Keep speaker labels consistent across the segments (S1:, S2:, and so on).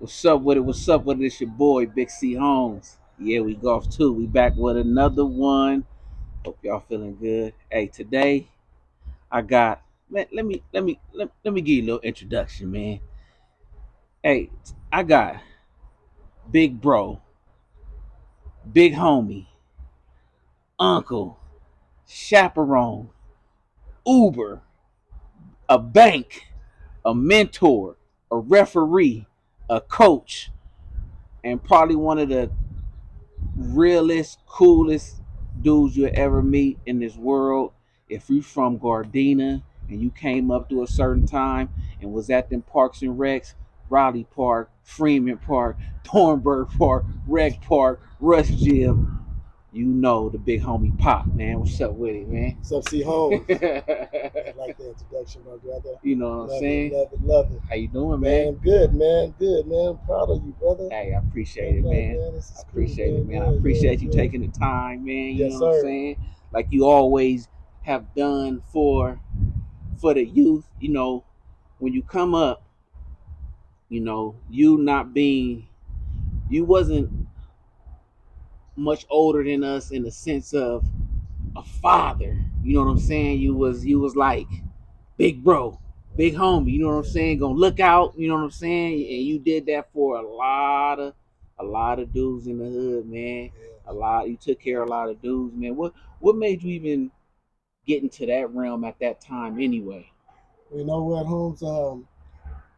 S1: What's up with it? What's up with it? It's your boy, Big C Holmes. Yeah, we golf too. We back with another one. Hope y'all feeling good. Hey, today I got man, let me give you a little introduction, man. Hey, I got big bro, big homie, uncle, chaperone, Uber, a bank, a mentor, a referee, a coach, and probably one of the realest, coolest dudes you'll ever meet in this world. If you from Gardena and you came up to a certain time and was at them parks and recs, Raleigh Park, Freeman Park, Thornburg Park, Rec Park, Rush Gym, you know the big homie Pop, man. What's up with it, man?
S2: What's up, C. Holmes? I like the introduction, my brother.
S1: You know what I'm saying?
S2: Love it, love it.
S1: How you doing,
S2: Man,
S1: man?
S2: good, man. Good, man. I'm proud of you, brother.
S1: Hey, I appreciate it, man.
S2: This is
S1: I appreciate
S2: cool,
S1: it, man. I appreciate you taking the time, man. You
S2: Yes,
S1: know what I'm
S2: sir.
S1: saying? Like you always have done for the youth. You know, when you come up, you know, you wasn't much older than us in the sense of a father. You know what I'm saying? You was like big bro, big homie. You know what I'm saying? Gonna look out. You know what I'm saying? And you did that for a lot of dudes in the hood, man. A lot. You took care of a lot of dudes, man. What made you even get into that realm at that time, anyway?
S2: You know what, Holmes?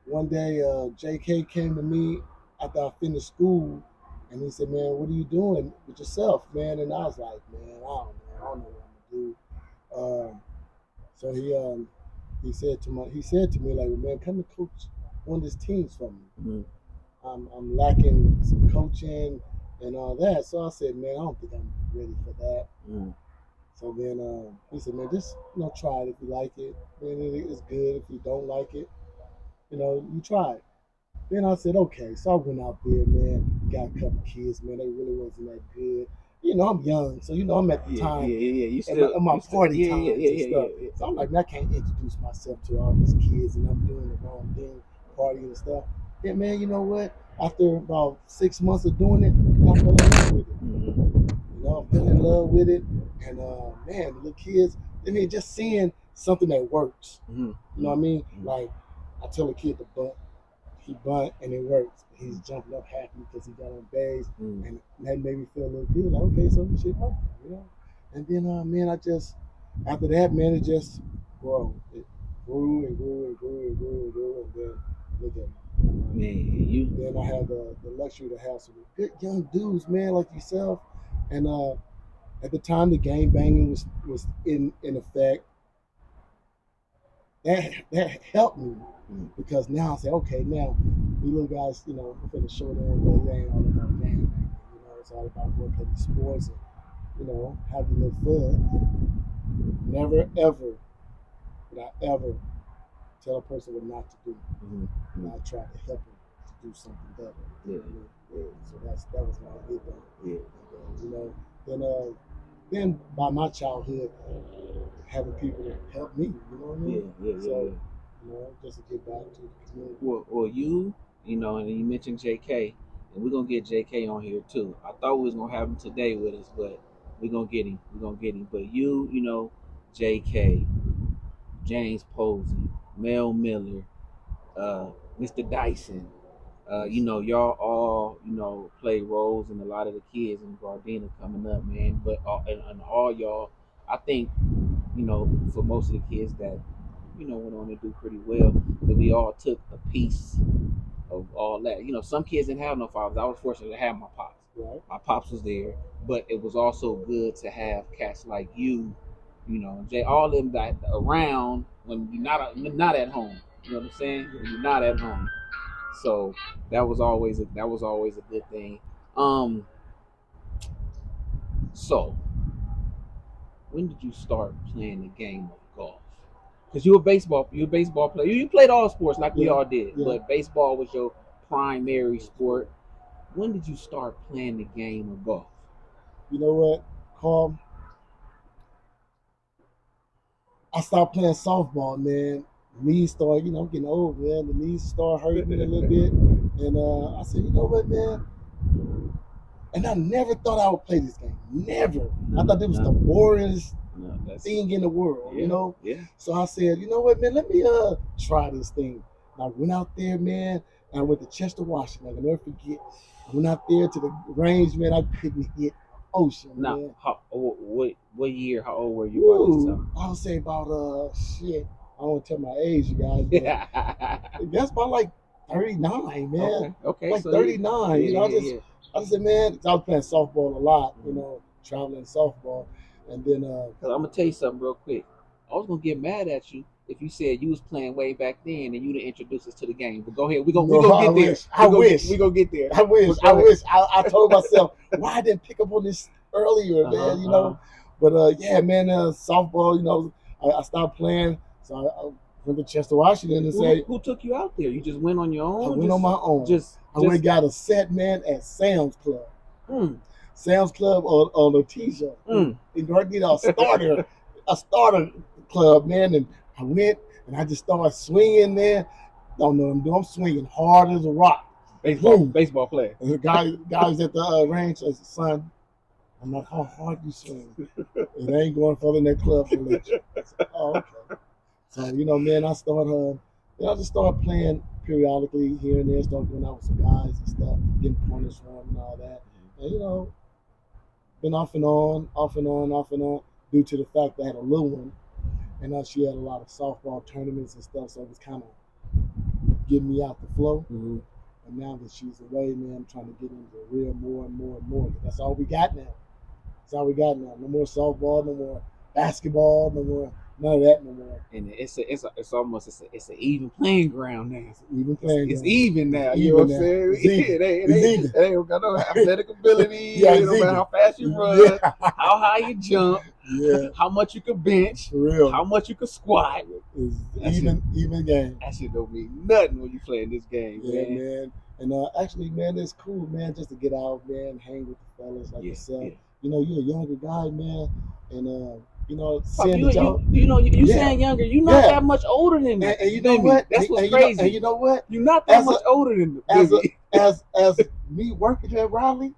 S2: One day, JK came to me after I finished school, and he said, "Man, what are you doing with yourself, man?" And I was like, "Man, I don't know what I'm gonna do." So he said to me like, "Man, come and coach one of these teams for me.
S1: Mm-hmm.
S2: I'm lacking some coaching and all that." So I said, "Man, I don't think I'm ready for that."
S1: Mm-hmm.
S2: So then he said, "Man, just try it if you like it. Man, it's good. If you don't like it, you try it." Then I said, "Okay." So I went out there, man. Got a couple kids, man. They really wasn't that good. I'm young, so I'm at the
S1: Yeah, yeah,
S2: time
S1: yeah, yeah. You
S2: at my,
S1: still,
S2: at my
S1: you still,
S2: party
S1: yeah, yeah,
S2: times
S1: yeah,
S2: and
S1: yeah, yeah,
S2: stuff.
S1: yeah.
S2: So I'm like, man, I can't introduce myself to all these kids, and I'm doing the wrong thing, partying and stuff. Then, man, you know what? After about 6 months of doing it, I fell in love with it.
S1: Mm-hmm.
S2: I fell in love with it, and man, the little kids. I mean, just seeing something that works.
S1: Mm-hmm.
S2: You know what I mean?
S1: Mm-hmm.
S2: Like I tell a kid to bunt, he bunt and it works. He's jumping up happy because he got on base,
S1: Mm-hmm.
S2: and that made me feel a little good. Like, okay, so this shit working. And then, man, I just after that, man, it just grew. It grew and grew and grew and grew and grew, and then look at me.
S1: Man, you.
S2: Then I had the luxury to have some good young dudes, man, like yourself. And at the time, the game banging was in effect. That helped me because now I say, okay, now these little guys, I'm finna show them that it ain't all about game banging. It's all about working in sports and having a little fun. Never ever would I ever tell a person what not to do.
S1: Mm-hmm.
S2: And I try to help them to do something better.
S1: Yeah,
S2: Yeah. So that was my big thing.
S1: yeah.
S2: Then then by my childhood, having people help me. You know what I
S1: Yeah,
S2: mean?
S1: yeah, yeah,
S2: So
S1: yeah.
S2: just to give back to the community.
S1: Well, and you mentioned JK, and we're gonna get JK on here too. I thought we was gonna have him today with us, but we're gonna get him. We're gonna get him. But JK, James Posey, Mel Miller, uh, Mr. Dyson. Y'all all, play roles in a lot of the kids in Gardena coming up, man. But and all y'all, I think, for most of the kids that, went on to do pretty well, that we all took a piece of all that. Some kids didn't have no fathers. I was fortunate to have my pops.
S2: Right.
S1: My pops was there, but it was also good to have cats like you, Jay, all of them that around when you're not at home. You know what I'm saying? When you're not at home. So that was always a good thing. Um, so when did you start playing the game of golf? Because you're a baseball player. You played all sports like we
S2: Yeah.
S1: all did,
S2: Yeah.
S1: but baseball was your primary sport. When did you start playing the game of golf?
S2: You know what, Carl? I stopped playing softball, man. Knees started, I'm getting old, man. The knees start hurting me a little bit. And I said, you know what, man? And I never thought I would play this game. Never. I thought it was the boringest thing in the world,
S1: yeah,
S2: you know?
S1: Yeah.
S2: So I said, you know what, man, let me try this thing. And I went out there, man, and I went to Chester, Washington. I can never forget. I went out there to the range, man. I couldn't hit ocean,
S1: Now,
S2: man.
S1: what year? How old were you by this time?
S2: I would say about shit. I don't want to tell my age, you guys, but that's about like 39, man.
S1: Okay.
S2: Like
S1: So
S2: 39. You know, I just said, man, 'cause I was playing softball a lot, you
S1: Mhm.
S2: know, traveling softball. And then
S1: Cause I'm gonna tell you something real quick. I was gonna get mad at you if you said you was playing way back then and you didn't introduce us to the game. But go ahead, we
S2: no,
S1: gonna
S2: I
S1: get there.
S2: wish. I wish.
S1: We gonna get there.
S2: I wish.
S1: But go
S2: I
S1: ahead.
S2: wish. I told myself why I didn't pick up on this earlier, man. You know, but yeah, man, softball. You know, I stopped playing, so I went to Chester, Washington, and say,
S1: Who took you out there? You just went on your own.
S2: I went on my own. I went and got a set, man, at Sam's Club. Sam's Club on Letitia. And I did a starter club, man. And I went and I just started swinging, man. Don't know what I'm doing. I'm swinging hard as a rock.
S1: Baseball player.
S2: And the guys at the range said, son, I'm like, how hard you swing? It ain't going further than that club can let you. I said, oh, okay. So, you know, man, I just started playing periodically here and there, started going out with some guys and stuff, getting pointers from them and all that. And, you know, been off and on, due to the fact that I had a little one, and she had a lot of softball tournaments and stuff, so it was kind of getting me out the flow. And now that she's away, man, I'm trying to get into the real more and more and more. That's all we got now. That's all we got now. No more softball, no more basketball, no more none of that no more.
S1: And it's almost an even playing ground now.
S2: It's even playing ground.
S1: It's even now. You know what I'm saying? It ain't got no athletic ability. It don't matter how fast you run, how high you jump, how much you can bench,
S2: for real,
S1: how much you can squat.
S2: It's even game.
S1: That shit don't mean nothing when you playing this game,
S2: man. And actually, man, it's cool, man, just to get out, man, hang with the fellas like yourself. You know, you're a younger guy, man, and you know, saying that y'all,
S1: you saying younger, you're not that much older than me.
S2: And you know what?
S1: That's what's crazy.
S2: And you know what?
S1: You're not that much older than me.
S2: As me working at Raleigh,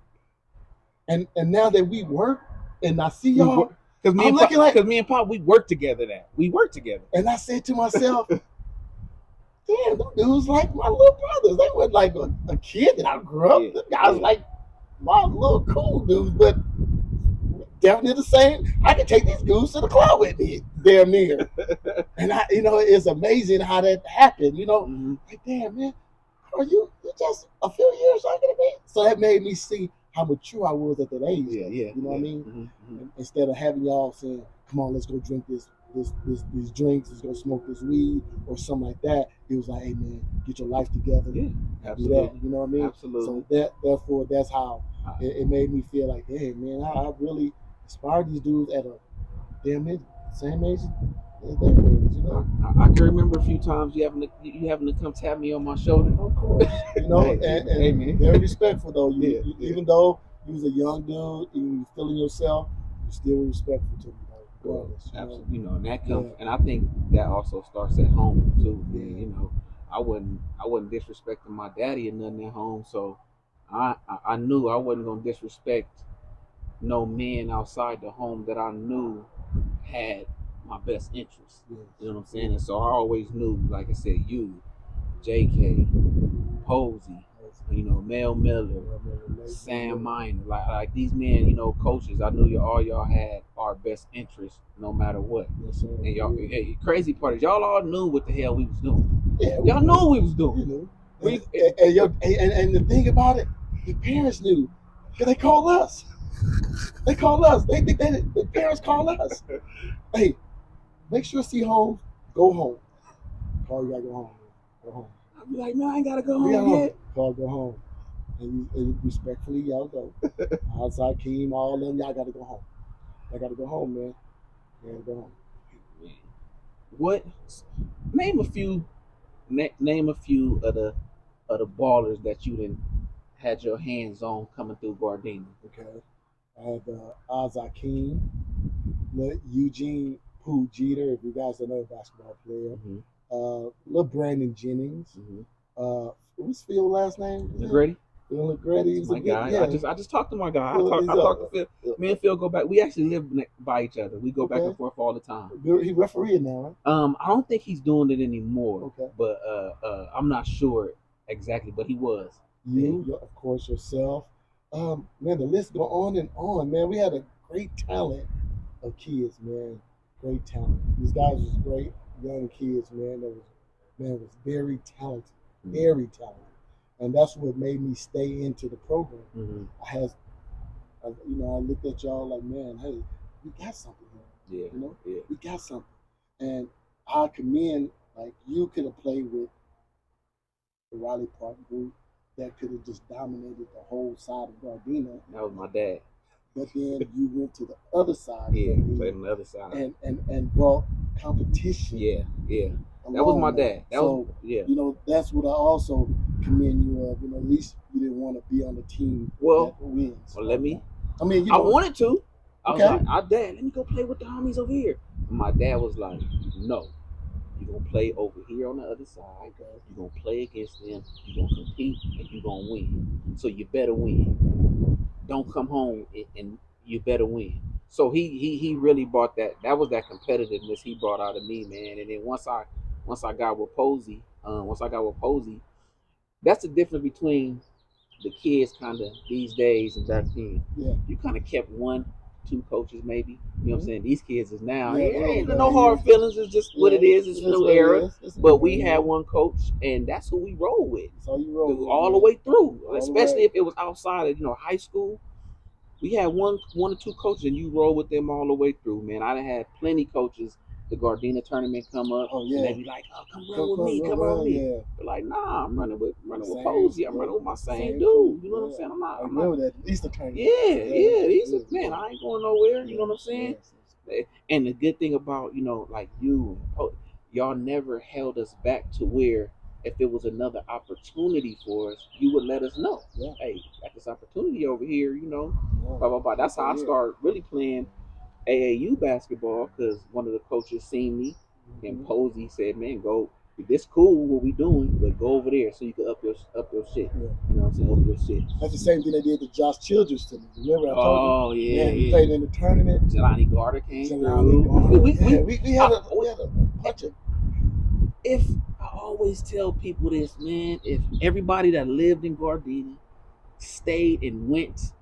S2: and now that we work, and I see y'all,
S1: because me and Pop, we work together now. We work together.
S2: And I said to myself, damn, them dudes like my little brothers. They weren't like a kid that I grew up. Them guys like my little cool dudes, but definitely the same. I can take these dudes to the club with me, damn near. And you know, it's amazing how that happened. You know, like damn man, are you just a few years younger than me? So that made me see how mature I was at that age. You know what I mean? Instead of having y'all saying, "Come on, let's go drink these drinks, let's go smoke this weed," or something like that. It was like, "Hey man, get your life together."
S1: Yeah,
S2: absolutely. Do that, you know what I mean?
S1: Absolutely.
S2: So therefore, that's how it made me feel like, hey man, I really inspired these dudes at a damn it, same age as they were. You know,
S1: I can remember a few times you having to come tap me on my shoulder.
S2: Of course, you know, and very respectful though. Even though you was a young dude, you was feeling yourself, you still were respectful to me.
S1: Absolutely, you know, and that comes, and I think that also starts at home too. Man, you know, I wasn't disrespecting my daddy or nothing at home, so I knew I wasn't gonna disrespect no men outside the home that I knew had my best interest. You know what I'm saying? And so I always knew, like I said, you, JK, Posey, you know, Mel Miller, Sam Miner, like these men, you know, coaches. I knew all y'all had our best interest, no matter what. And y'all, hey, crazy part is y'all all knew what the hell we was doing. Y'all knew what we was doing.
S2: And the thing about it, the parents knew, because they called us. They call us. The parents call us. Hey, make sure see home. Go home. Call, you gotta go home. Go home.
S1: I'll be like, man, I ain't gotta go home yet.
S2: Call, go home. And respectfully, y'all go. Outside Keem, all of them, y'all gotta go home. I gotta go home, man. You gotta go home.
S1: What? Name a few of the ballers that you done had your hands on coming through Gardena.
S2: Okay. I had Akeem, Eugene Pooh Jeter, if you guys don't know, basketball player. Little Brandon Jennings, What's Phil's last name?
S1: McGrady.
S2: Phil McGrady.
S1: That's
S2: He's a
S1: my
S2: good,
S1: guy.
S2: yeah.
S1: I just talked to my guy.
S2: Phil,
S1: I talked to Phil. Me and Phil go back. We actually live by each other. We go back and forth all the time.
S2: He refereeing now, right?
S1: I don't think he's doing it anymore.
S2: Okay.
S1: But I'm not sure exactly, but he was.
S2: You, of course, yourself. Man, the list go on and on, man. We had a great talent of kids, man. Great talent. These guys was great young kids, man. Was very talented, very talented, and that's what made me stay into the program.
S1: Mm-hmm.
S2: I looked at y'all like, man, hey, we got something here.
S1: Yeah.
S2: We got something, and I commend like you could have played with the Riley Park group that could have just dominated the whole side of Gardena.
S1: That was my dad.
S2: But then you went to the other side.
S1: Yeah, played on the other side.
S2: And brought competition.
S1: Yeah. That was my dad.
S2: That's what I also commend you of. At least you didn't want to be on the team that wins.
S1: Well, let me.
S2: I
S1: wanted to. I was like, Dad, let me go play with the homies over here. And my dad was like, no. You're going to play over here on the other side. Okay. You're going to play against them. You're going to compete, and you're going to win. So you better win. Don't come home and you better win. So he really brought that. That was that competitiveness he brought out of me, man. And then once I got with Posey, that's the difference between the kids kind of these days and back then.
S2: Yeah.
S1: You kind of kept 1-2 coaches maybe. You know what I'm saying? These kids is now. No hard feelings. It's just what it is. It's a new era. But we had one coach, and that's who we roll with.
S2: So you roll with
S1: all the way through. Especially if it was outside of high school. We had one or two coaches, and you roll with them all the way through, man. I had plenty coaches. The Gardena tournament come up, and they be like, "Oh, come run with me, come run with me." Yeah. They're like, "Nah, I'm running with Posey. I'm running with my same dude." You know what I'm saying?
S2: I remember that Easter tournament.
S1: Yeah. Easter, man. I ain't going nowhere. You know what I'm saying? Yes. And the good thing about like you, y'all never held us back to where if there was another opportunity for us, you would let us know.
S2: Yeah.
S1: Hey, got this opportunity over here. Blah blah blah. That's how I started really playing AAU basketball, because one of the coaches seen me, and Posey said, "Man, go. This cool what we doing, but go over there so you can up your shit."
S2: Yeah.
S1: You know what I'm saying? Up your shit.
S2: That's the same thing they did to Josh Childress to me. Remember I told you?
S1: Yeah.
S2: He played in the tournament.
S1: Jelani Garter came through. We had a bunch of. If I always tell people this, man, if everybody that lived in Gardena stayed and went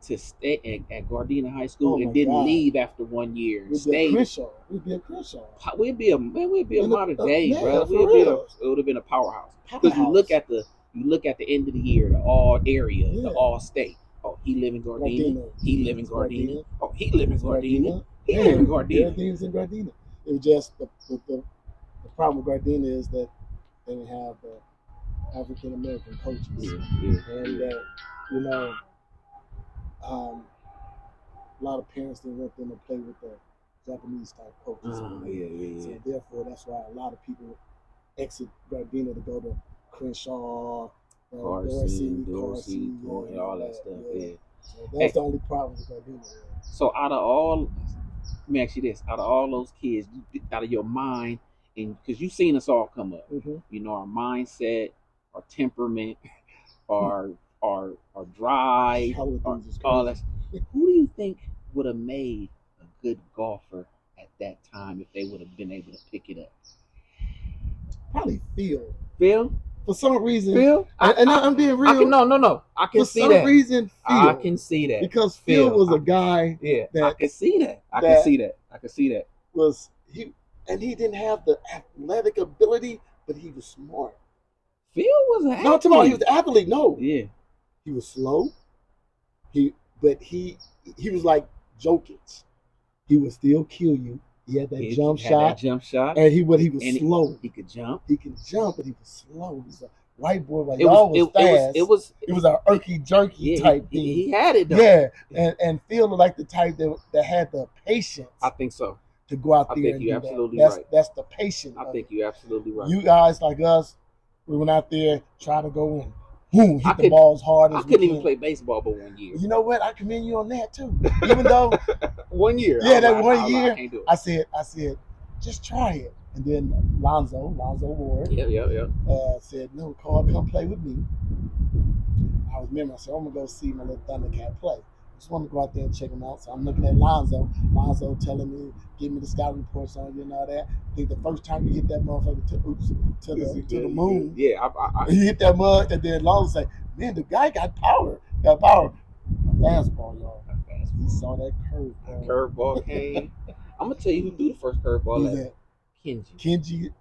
S1: to stay at Gardena High School and didn't leave after 1 year.
S2: We'd be a Crenshaw.
S1: We'd be a modern day, bro. It would have been a powerhouse. Because you look at the end of the year, the all area, the all state. Oh, he live in Gardena. He live in Gardena. Oh, he live in Gardena. He live in Gardena.
S2: Everything's in Gardena. It was just the problem with Gardena is that they didn't have the African American coaches, and a lot of parents didn't want them to play with the Japanese type coaches. So therefore, that's why a lot of people exit Gardena to go to Crenshaw, Dorsey, and
S1: all that stuff. Yeah.
S2: So that's the only problem with Gardena.
S1: So let me ask you this: out of all those kids, out of your mind, and because you've seen us all come up, our mindset, our temperament, our drive, all that. Who do you think would have made a good golfer at that time if they would have been able to pick it up?
S2: Probably Phil.
S1: Phil?
S2: For some reason.
S1: Phil?
S2: I'm being real.
S1: No. I can see that. For some
S2: reason, Phil.
S1: I can see that.
S2: Because Phil was a guy that...
S1: I can see that. I can see that.
S2: And he didn't have the athletic ability, but he was smart.
S1: Phil was an athlete.
S2: No, tomorrow he was an athlete. No.
S1: Yeah.
S2: He was slow. He was like Jokic. He would still kill you. He had that jump shot. And he was slow.
S1: He could jump.
S2: He could jump, but he was slow. He was a white boy, but y'all was fast. It was an irky jerky type thing.
S1: He had it though.
S2: Yeah. And Phil looked like the type that had the patience.
S1: I think so.
S2: To go out there. I think
S1: you're absolutely right.
S2: That's the patience.
S1: I think you're absolutely right.
S2: You guys like us, we went out there, try to go in. Boom, hit the balls hard as
S1: I couldn't even play baseball but 1 year.
S2: You know what? I commend you on that too. Even though
S1: 1 year.
S2: Yeah, that 1 year. I said, just try it. And then Lonzo Ward,
S1: Yeah.
S2: said, "No, Carl, come play with me." I was remember, I said, "I'm gonna go see my little Thundercat play." I just want to go out there and check him out. So I'm looking at Lonzo. Lonzo telling me, give me the scouting reports on you and all that. I think the first time you hit that motherfucker to the moon,
S1: Yeah,
S2: he hit that mud, and then Lonzo say, "Man, the guy got power. Got power." A fastball, y'all. He saw that curveball.
S1: curveball came. I'm gonna tell you who threw the first curveball
S2: Who's
S1: at
S2: that?
S1: Kenji.
S2: Kenji.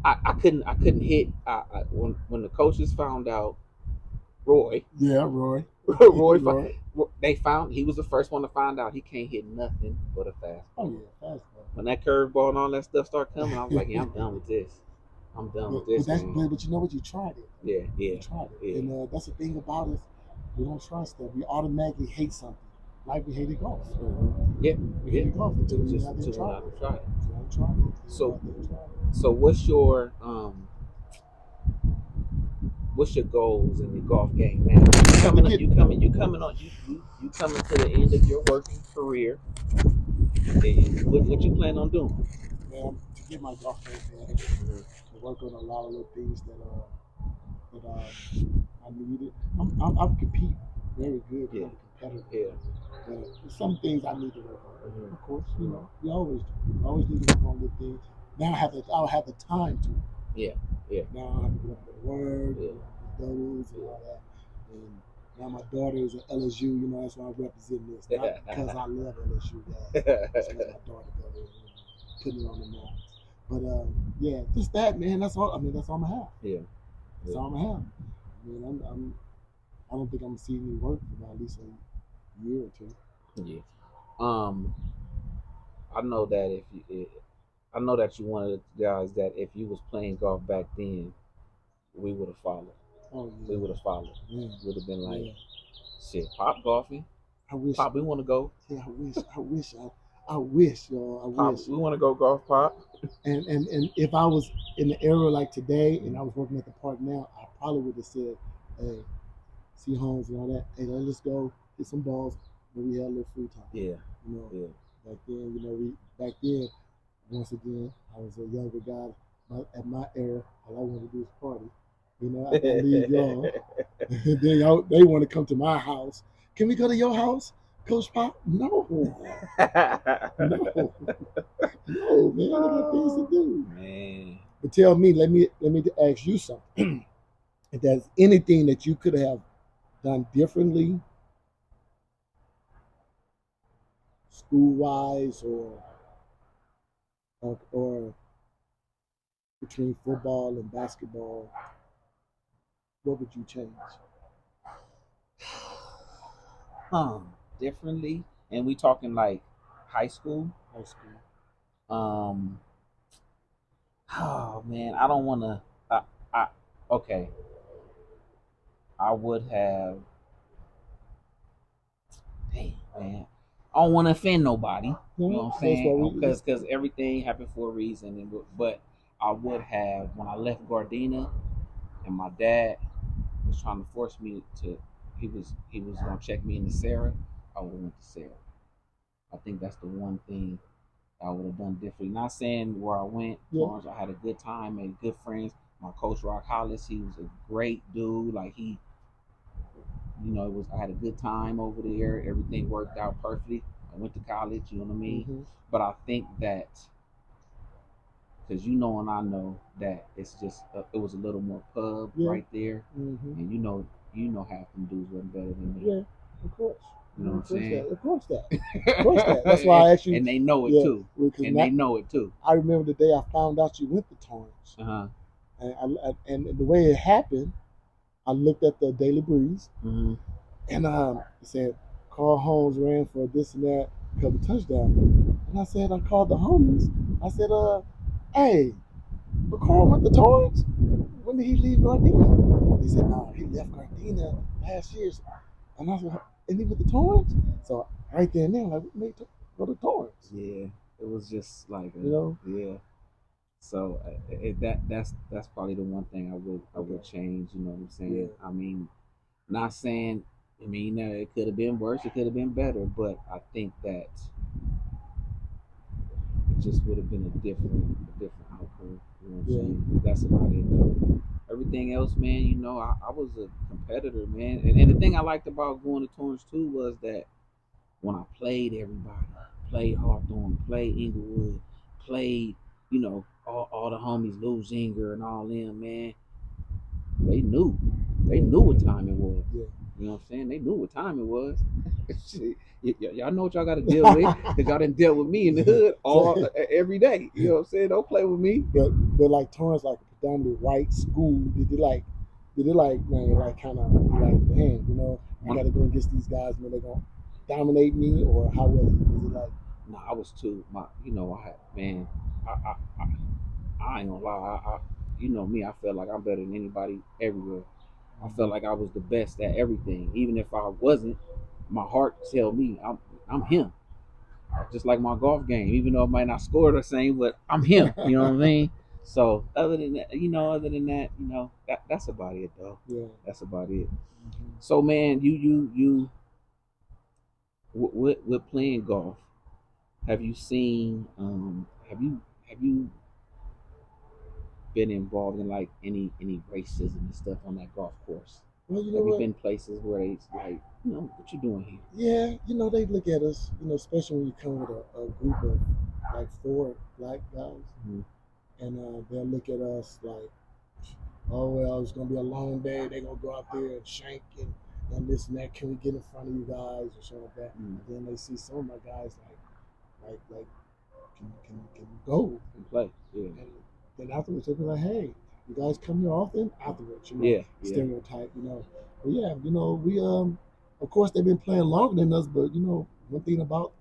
S1: I couldn't hit. When the coaches found out Roy,
S2: Yeah, Roy.
S1: Roy,
S2: Roy.
S1: they found he was the first one to find out he can't hit nothing but a fastball.
S2: Oh yeah, fastball.
S1: When that curveball and all that stuff started coming, I was like, yeah, I'm done with this. I'm done with this,
S2: that's
S1: man.
S2: but you know what? You tried it.
S1: Yeah,
S2: You tried it,
S1: yeah.
S2: and that's the thing about us. We don't try stuff. We automatically hate something, like we hated golf.
S1: Yeah,
S2: We hated golf until we
S1: just
S2: out there
S1: until
S2: tried
S1: I
S2: it.
S1: tried it.
S2: So I tried it.
S1: So,
S2: Out there tried it.
S1: so what's your goals in your golf game now? You coming on you coming to the end of your working career. And what you plan on doing?
S2: Man, to get my golf game better, to work on a lot of little things that I needed. I compete very good.
S1: Yeah.
S2: I'm a competitor.
S1: Yeah.
S2: But there's some things I need to work on.
S1: Mhm.
S2: Of course, you know, you always do. I always need to work on little things. Now I'll have the time to.
S1: Yeah. Yeah.
S2: Now I have to go up to work,
S1: Yeah.
S2: those and all that. And now my daughter is at LSU, you know, that's why I represent this. Not because I love LSU, guys. It's because my daughter go there, putting it on the map. But yeah, just that, man. That's all. I mean, that's all I'm gonna have.
S1: Yeah.
S2: That's all I'm gonna have. I mean, I don't think I'm gonna see any work for about at least a year or two.
S1: Yeah. Um, I know that I know that you one of the guys that if you was playing golf back then, we would have followed.
S2: Oh
S1: We
S2: yeah,
S1: would have followed.
S2: yeah,
S1: Would have been like,
S2: yeah.
S1: shit, Pop golfing.
S2: I wish.
S1: Pop, we want to go.
S2: Yeah, I wish, y'all. I
S1: Pop,
S2: wish.
S1: we want to go golf. Pop.
S2: And if I was in the era like today, and I was working at the park now, I probably would have said, "Hey, see Holmes and all that. Hey, let's go hit some balls." But we had a little free time.
S1: Yeah.
S2: You know,
S1: Yeah.
S2: back then, back then, once again, I was a younger guy. But at my era, all I wanted to do was party. You know, after I leave y'all, they want to come to my house. Can we go to your house, Coach Pop? No, no, no, man. I got things to do.
S1: Man.
S2: But tell me, let me ask you something. If there's anything that you could have done differently, school wise, or between football and basketball, what would you change?
S1: Huh. Differently, and we talking like high school.
S2: High school.
S1: Um. Oh man, I don't want to. I okay. I would have. Damn man, I don't want to offend nobody. You know what I'm saying? Because everything happened for a reason. But I would have when I left Gardena, and my dad was trying to force me to. He was gonna check me into Sarah. I would have went to Sarah. I think that's the one thing I would have done differently. Not saying where I went,
S2: Yeah.
S1: I had a good time, made good friends. My coach Rock Hollis, he was a great dude. Like it was I had a good time over there. Everything worked out perfectly. I went to college, you know what I mean?
S2: Mm-hmm.
S1: But I think that because and I know that it's just it was a little more pub right there, and half them dudes wasn't better than me.
S2: Yeah, of course.
S1: You know what I'm saying?
S2: Of course that. Of course that. That's why I asked you.
S1: And they know it
S2: Yeah,
S1: too. And they know it too.
S2: I remember the day I found out you went to Torrance.
S1: Uh-huh.
S2: And the way it happened, I looked at the Daily Breeze,
S1: Mm-hmm.
S2: and it said Carl Holmes ran for this and that, couple touchdowns. And I called the homies. I said, hey, but Carl went to Torrance. When did he leave Gardena? They said, no, he left Gardena last year. And I said, and he went to Torrance? So right there and then, like, we made to go to Torrance.
S1: Yeah, it was just like
S2: Yeah.
S1: So that's probably the one thing I would change. You know what I'm saying?
S2: Yeah.
S1: I mean, not saying. I mean, it could have been worse. It could have been better. But I think that the just would have been a different outcome. You know what I'm
S2: Yeah.
S1: saying? That's about it though. Everything else, man, I was a competitor, man. And the thing I liked about going to Torrance too was that when I played everybody, played Hawthorne, played Inglewood, played, all the homies, Lou Zinger and all them, man, they knew. They knew what time it was.
S2: Yeah.
S1: You know what I'm saying? They knew what time it was. Shit, y'all know what y'all got to deal with because y'all didn't deal with me in the hood every day. You know what I'm saying? Don't play with me.
S2: But like Torrance, like a predominantly white school, did it like man like kind of like man I gotta go against these guys, man, they gonna dominate me, or how was it like?
S1: No, I was too. I had, man. I ain't gonna lie. You know me. I felt like I'm better than anybody everywhere. I felt like I was the best at everything, even if I wasn't. My heart tell me I'm him. Just like my golf game, even though I might not score the same, but I'm him. You know what I mean? So other than that, that's about it though.
S2: Yeah.
S1: That's about it.
S2: Mm-hmm.
S1: So man, you with playing golf, have you seen have you been involved in like any racism and stuff on that golf course?
S2: Well, you know
S1: Have you
S2: what?
S1: been places where they like, what you doing here?
S2: Yeah, they look at us, especially when you come with a group of like 4 black guys,
S1: Mm-hmm.
S2: and they'll look at us like, oh well, it's gonna be a long day. They're gonna go out there and shank and this and that. Can we get in front of you guys or something like that?
S1: Mm-hmm.
S2: And then they see some of my guys like can go
S1: And play, yeah.
S2: and then afterwards they'll be like, hey, you guys come here often? Afterwards,
S1: Yeah.
S2: stereotype, But yeah, we of course they've been playing longer than us, but one thing about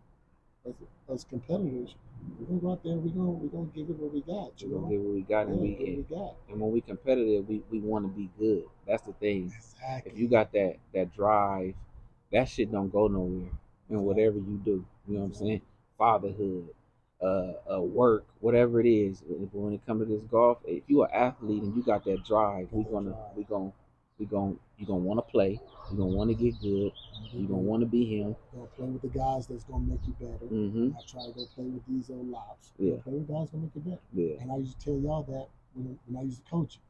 S2: us competitors, we're gonna go out there and we're gonna give it what we got,
S1: We're gonna give what we got, and and when we competitive, we want to be good. That's the thing.
S2: Exactly.
S1: If you got that drive, that shit don't go nowhere. And whatever you do, you know what I'm saying? Fatherhood, work, whatever it is. When it comes to this golf, if you're an athlete and you got that drive, you're gonna want to play. You're gonna want to get good. You're gonna want to be him.
S2: You're gonna play with the guys that's gonna make you better.
S1: Mm-hmm.
S2: Not try to go play with these old lops.
S1: Yeah.
S2: Play with guys gonna make you better.
S1: Yeah.
S2: And I used to tell y'all that when I used to coach.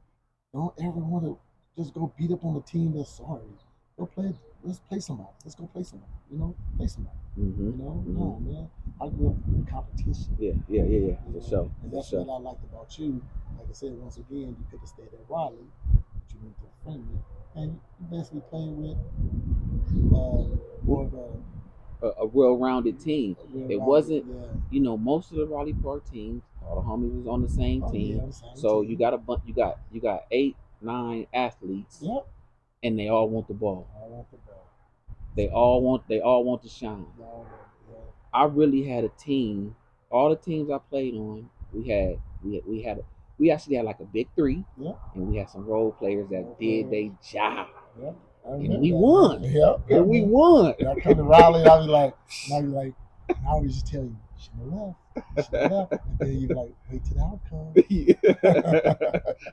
S2: Don't ever want to just go beat up on a team that's sorry. Go play. Let's play somebody. Let's go play somebody. Play somebody.
S1: Mm-hmm.
S2: No, man. I grew up in competition.
S1: Yeah. For sure.
S2: And that's what I liked about you. Like I said, once again, you could have stayed at Raleigh, but you went to Fairway, and you basically played with more of
S1: a well-rounded team. It wasn't,
S2: yeah.
S1: Most of the Raleigh Park teams, all the homies was on the same team.
S2: Yeah, the same
S1: so
S2: team.
S1: you got 8-9 athletes.
S2: Yep.
S1: And they all want the ball.
S2: I want the ball.
S1: They all want to shine.
S2: Yeah.
S1: I really had a team. All the teams I played on, we actually had like a big 3.
S2: Yep.
S1: And we had some role players that did their job.
S2: Yep.
S1: And we won.
S2: Yep.
S1: And we won.
S2: I come to Raleigh, I'll be like, now we just tell you, you should have left. And then you be like, wait till the outcome.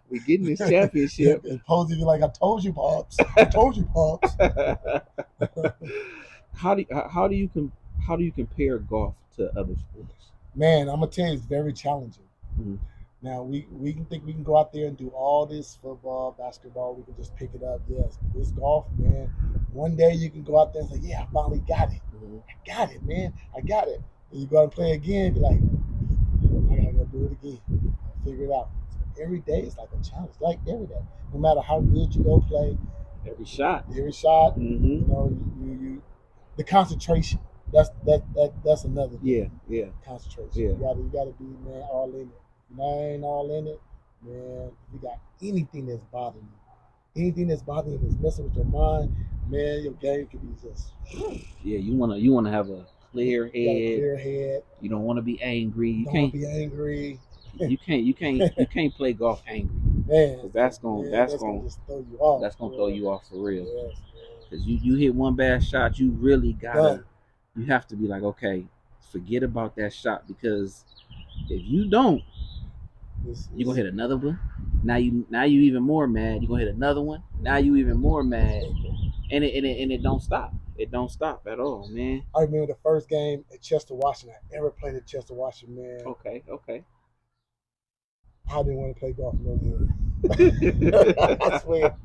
S1: We getting this championship.
S2: And Posey be like, I told you, Pops. Pops.
S1: How do you compare golf to other sports?
S2: Man, I'm gonna tell you, it's very challenging.
S1: Mm-hmm.
S2: Now we can think we can go out there and do all this football, basketball. We can just pick it up. Yes, this golf, man. One day you can go out there and say, "Yeah, I finally got it.
S1: Mm-hmm.
S2: I got it, man. I got it." And you go out and play again. Be like, I gotta go do it again. Figure it out. So every day is like a challenge. Like every day, no matter how good you go play,
S1: every shot.
S2: Mm-hmm. You the concentration. That's another thing.
S1: Yeah.
S2: Concentration.
S1: Yeah.
S2: You gotta be, man, all in it. If you ain't all in it, man, if you got anything that's bothering you, that's messing with your mind, man, your game could be just.
S1: Yeah, you wanna have a clear head.
S2: Clear head.
S1: You don't want to be angry. You
S2: don't
S1: can't
S2: be angry.
S1: You can't play golf angry.
S2: Man,
S1: that's gonna
S2: just throw you off.
S1: That's gonna throw you off for real.
S2: Yes,
S1: because you hit one bad shot, you really gotta. You have to be like, okay, forget about that shot, because if you don't, you're gonna hit another one. Now you even more mad. You're gonna hit another one. Now you even more mad, and it don't stop. It don't stop at all, man.
S2: I remember the first game at Chester, Washington. I ever played at Chester, Washington, man.
S1: Okay, okay.
S2: I didn't want to play golf no more. I swear.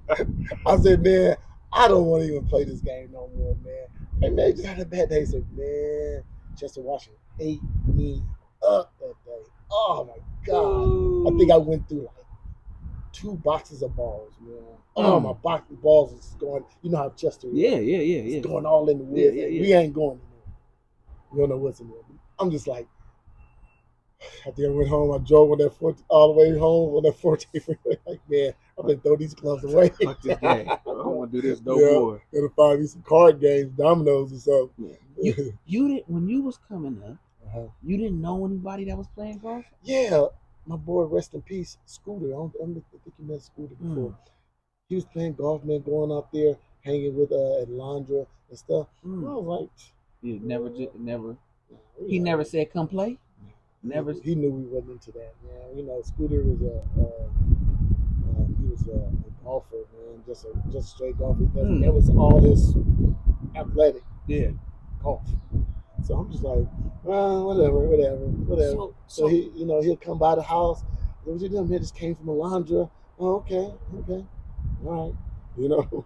S2: I said, man, I don't want to even play this game no more, man. Hey, man, just had a bad day. So, man, Chester, Washington ate me up that day. Oh, my God. I think I went through like 2 boxes of balls, man. Oh, my box of balls is going, you know how Chester is.
S1: Yeah, yeah, yeah,
S2: It's
S1: yeah.
S2: going all in the woods.
S1: Yeah, yeah.
S2: We ain't going anymore. We don't know what's in there. I'm just like, I think I went home. I drove on that all the way home on that 14 freeway. Like, man, I'm gonna throw these gloves away.
S1: Fuck this game. I don't want to do this no
S2: Yeah,
S1: more.
S2: gonna find me some card games, dominoes or something.
S1: Yeah. You didn't when you was coming up. You didn't know anybody that was playing golf?
S2: Yeah, my boy, rest in peace, Scooter. I think you met Scooter before. He was playing golf, man, going out there, hanging with Atlondra and stuff. And I was like,
S1: you never. He never said come play. Never.
S2: He knew we wasn't into that, man. You know, Scooter was he was a golfer, man, just straight golfer. That was all his athletic, golf. So I'm just like, well, whatever. So he, you know, he'll come by the house. What you doing, man? Just came from Alondra. Oh, okay, all right, you know.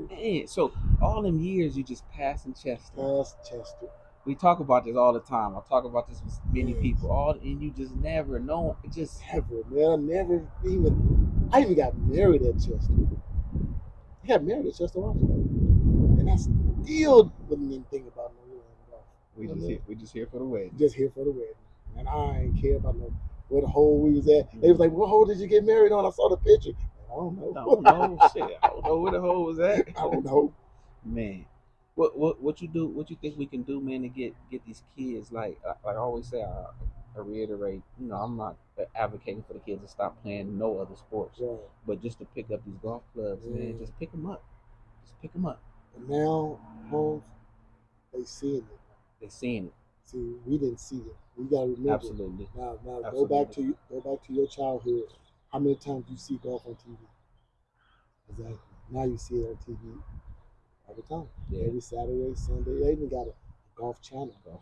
S1: Man, so all them years you just passing Chester.
S2: Past Chester.
S1: We talk about this all the time. I talk about this with many people. And you just never know. Just
S2: never, man. Never even. I even got married at Chester. I got married at Chester, Washington, and I still wouldn't even think about no golf.
S1: We just here for the wedding.
S2: Just here for the wedding, and I ain't care about no what hole we was at. They was like, "What hole did you get married on?" I saw the picture. I don't know.
S1: Shit. I don't know where the hole was at.
S2: I don't know.
S1: Man. What you do? What you think we can do, man, to get these kids? Like I always say, I reiterate. You know, I'm not advocating for the kids to stop playing no other sports, but just to pick up these golf clubs, man. Just pick them up. Just pick them up.
S2: And now, Holmes, they seeing it.
S1: They seeing it.
S2: See, we didn't see it. We gotta remember.
S1: Absolutely.
S2: Now,
S1: Absolutely.
S2: Go back to your childhood. How many times do you see golf on TV? Exactly. Now you see it on TV. All the time. Yeah. Every Saturday, Sunday. They even got a golf channel. That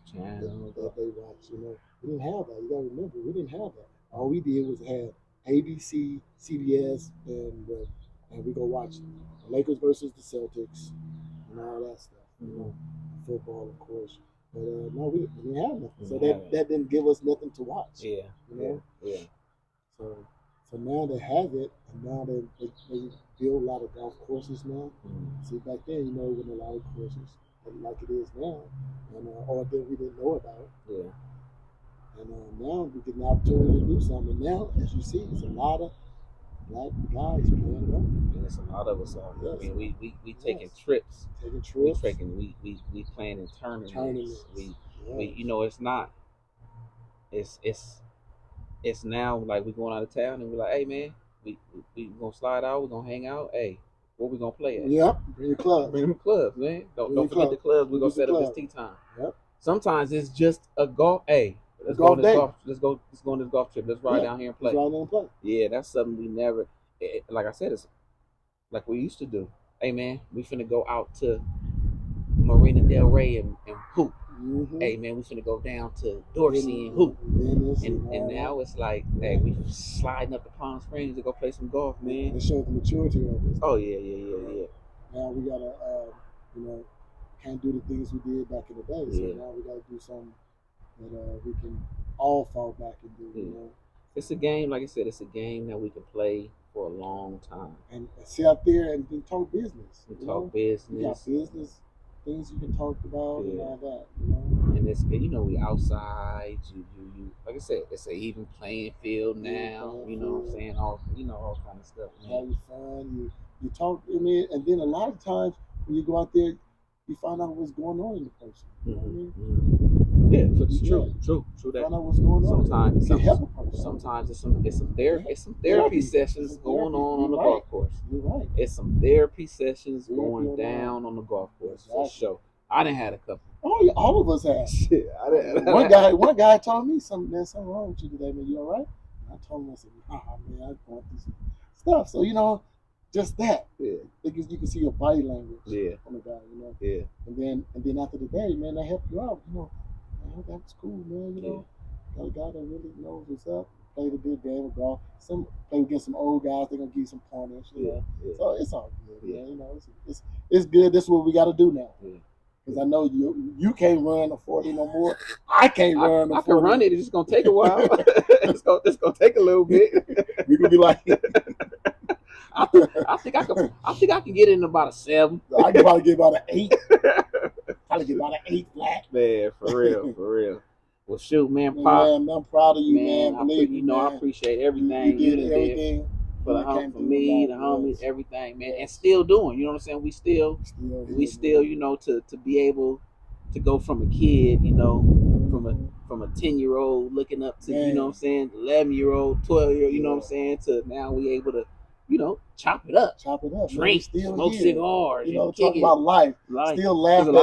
S2: they watch. You know, we didn't have that. You gotta remember, we didn't have that. All we did was have ABC, CBS, and we go watch the Lakers versus the Celtics and all that stuff. You know, football, of course. But no, we didn't have nothing. So that didn't give us nothing to watch.
S1: Yeah.
S2: You know?
S1: Yeah.
S2: So now they have it, and now they build a lot of golf courses now. See, back then, you know, it wasn't a lot of courses like it is now, and or that we didn't know about.
S1: Yeah.
S2: And now we get an opportunity to do something. And now, as you see, it's a lot of black guys playing golf.
S1: And it's a lot of us out there. Yes. I mean, we taking trips. We playing in tournaments. We you know, it's not. It's now like we going out of town and we're like, hey man, we gonna slide out, we're gonna hang out. Hey, where we gonna play at?
S2: Yep, bring your clubs.
S1: Bring them clubs, man. Don't forget the clubs. We're gonna set up this tea time. Yep. Sometimes it's just a golf. Hey, let's go on this golf. Let's go on this golf trip. Let's ride down here and play.
S2: Let's ride down and play.
S1: Yeah, that's something we never. Like I said, it's like we used to do. Hey man, we finna go out to Marina Del Rey and hoop. Mm-hmm. Hey man, we finna go down to Dorsey and hoop. And now it's like, hey, we sliding up to Palm Springs to go play some golf, man.
S2: It shows the maturity of it.
S1: Oh yeah.
S2: Now we gotta, you know, can't do the things we did back in the day. So now we gotta do something that we can all fall back and do. You know,
S1: it's a game. Like I said, it's a game that we can play for a long time.
S2: And sit out there and talk business.
S1: Talk business.
S2: You got business. Things you can talk about and all that, you know.
S1: And it's, you know, we outside. You like I said, it's an even playing field now. You know what I'm saying? All kind of stuff.
S2: Having fun. You talk. I mean, and then a lot of times when you go out there, you find out what's going on in the person. You know what I mean?
S1: Yeah, it's true. That
S2: find out what's going on.
S1: Sometimes it's some therapy sessions going on the golf course.
S2: You're right.
S1: It's some therapy sessions going down on the golf course for sure. I done had a couple.
S2: Oh yeah, all of us have. Shit, one guy told me something wrong with you today, man. You all right? And I told him, I said, man, I want this stuff. So you know, just that.
S1: Yeah.
S2: Because you can see your body language
S1: Yeah.
S2: on the guy, you know.
S1: Yeah.
S2: And then after the day, man, they help you out, you know. Man, that's cool, man. You
S1: Yeah.
S2: know, got a guy that really knows what's up. Played a good game of golf. Some play against some old guys. They're gonna give you some pointers, you
S1: Yeah.
S2: know.
S1: Yeah.
S2: So it's all good,
S1: Yeah.
S2: man. You know, it's good. This is what we got to do now.
S1: Yeah.
S2: Because I know you can't run a 40 no more. I can't run a
S1: I
S2: 40.
S1: can run it. It's just gonna take a while. it's gonna take a little bit.
S2: We gonna be like,
S1: I think I can get it in about a 7.
S2: I can probably get about an 8. Probably get about an 8 flat.
S1: Man, for real, for real. Well, shoot, man, Pop,
S2: Man, I'm proud of you,
S1: man.
S2: man. Believe me,
S1: I
S2: man.
S1: appreciate
S2: You
S1: everything you
S2: did
S1: done did
S2: everything
S1: for
S2: you came
S1: for
S2: through with
S1: me, the
S2: that.
S1: homies,
S2: Yes.
S1: everything, man, and
S2: Yes.
S1: still doing. You know what I'm saying?
S2: Still
S1: We
S2: here,
S1: still,
S2: man.
S1: to be able to go from a kid, from a 10-year-old looking up to, you know what I'm
S2: Man,
S1: saying, 11-year-old, 12-year-old, you know what I'm
S2: yeah.
S1: saying, to now we able to, chop it up,
S2: Chop it up, man. We
S1: drink,
S2: still
S1: smoke
S2: here.
S1: cigars,
S2: You
S1: and
S2: know,
S1: kick
S2: talk
S1: it,
S2: about life.
S1: like,
S2: Still
S1: because
S2: laugh at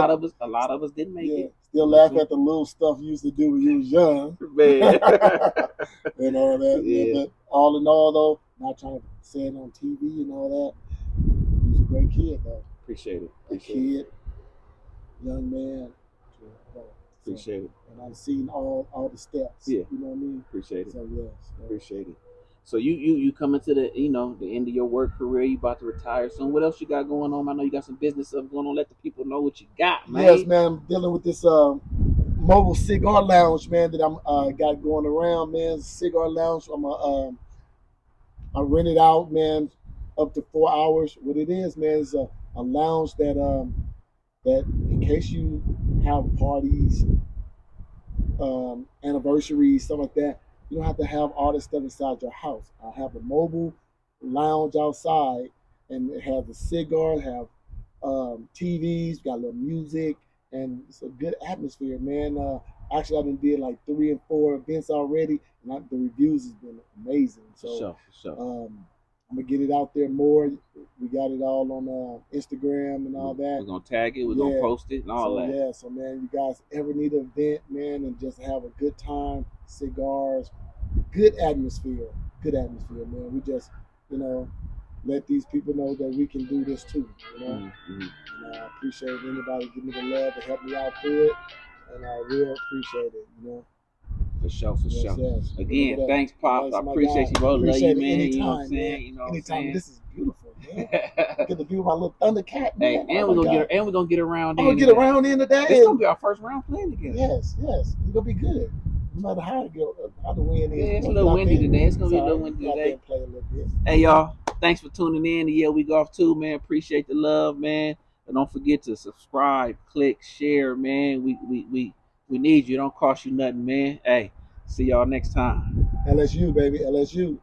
S1: a lot of us didn't make
S2: yeah.
S1: it.
S2: Still
S1: You know what
S2: laugh
S1: I'm
S2: at the little stuff you used to do when you was young.
S1: saying?
S2: And all that. Man.
S1: Yeah,
S2: But all in all though, not trying to say it on TV and all that. He was a great kid though.
S1: appreciate it,
S2: A kid, young man. So,
S1: appreciate it.
S2: and I've seen all the steps.
S1: Yeah,
S2: You know what I mean?
S1: appreciate it.
S2: So yes.
S1: Appreciate it. So you coming to the the end of your work career. You about to retire soon. What else you got going on? I know you got some business stuff going on. Let the people know what you got, man.
S2: Yes, man. I'm dealing with this mobile cigar lounge, man, that I'm got going around, man. Cigar lounge. I rent it out, man, up to 4 hours. What it is, man, is a lounge that in case you have parties, anniversaries, stuff like that, you don't have to have all this stuff inside your house. I have a mobile lounge outside, and it has a cigar, have TVs, got a little music, and it's a good atmosphere, man. Actually, I've been did like 3 and 4 events already, and the reviews has been amazing.
S1: For
S2: So
S1: sure, for sure.
S2: I'm gonna get it out there more. We got it all on Instagram and all that.
S1: We're gonna tag it. We're gonna post it and all
S2: So
S1: that.
S2: yeah, so man, you guys ever need an event, man, and just have a good time, cigars, good atmosphere, man. We just, you know, let these people know that we can do this too, you know.
S1: Mm-hmm.
S2: And I appreciate anybody give me the love to help me out through it, and I real appreciate it, you know.
S1: For sure, for
S2: Yes,
S1: sure.
S2: yes.
S1: Again, thanks, Pop. I
S2: My
S1: appreciate
S2: guy.
S1: you, bro. Love you,
S2: Appreciate it
S1: man. You know what I'm
S2: anytime,
S1: saying?
S2: man.
S1: You know what I'm
S2: Anytime.
S1: saying?
S2: This is beautiful, man. Get to view my little Thundercat,
S1: Hey,
S2: man.
S1: and
S2: Oh
S1: we're
S2: my
S1: gonna
S2: God.
S1: we're gonna get around
S2: I'm
S1: in.
S2: gonna get around in today.
S1: This gonna be our first round playing together.
S2: Yes, yes. It's gonna be good. No matter how the wind is.
S1: Yeah, it's a
S2: We're
S1: little
S2: gonna get out
S1: windy
S2: there.
S1: today. It's gonna be a
S2: all
S1: little
S2: right.
S1: windy
S2: Get out there
S1: today.
S2: and play a little bit.
S1: Hey, y'all. Thanks for tuning in to Yeah We Golf Too, man. Appreciate the love, man. And don't forget to subscribe, click, share, man. We need you. It don't cost you nothing, man. Hey, see y'all next time.
S2: LSU, baby. LSU.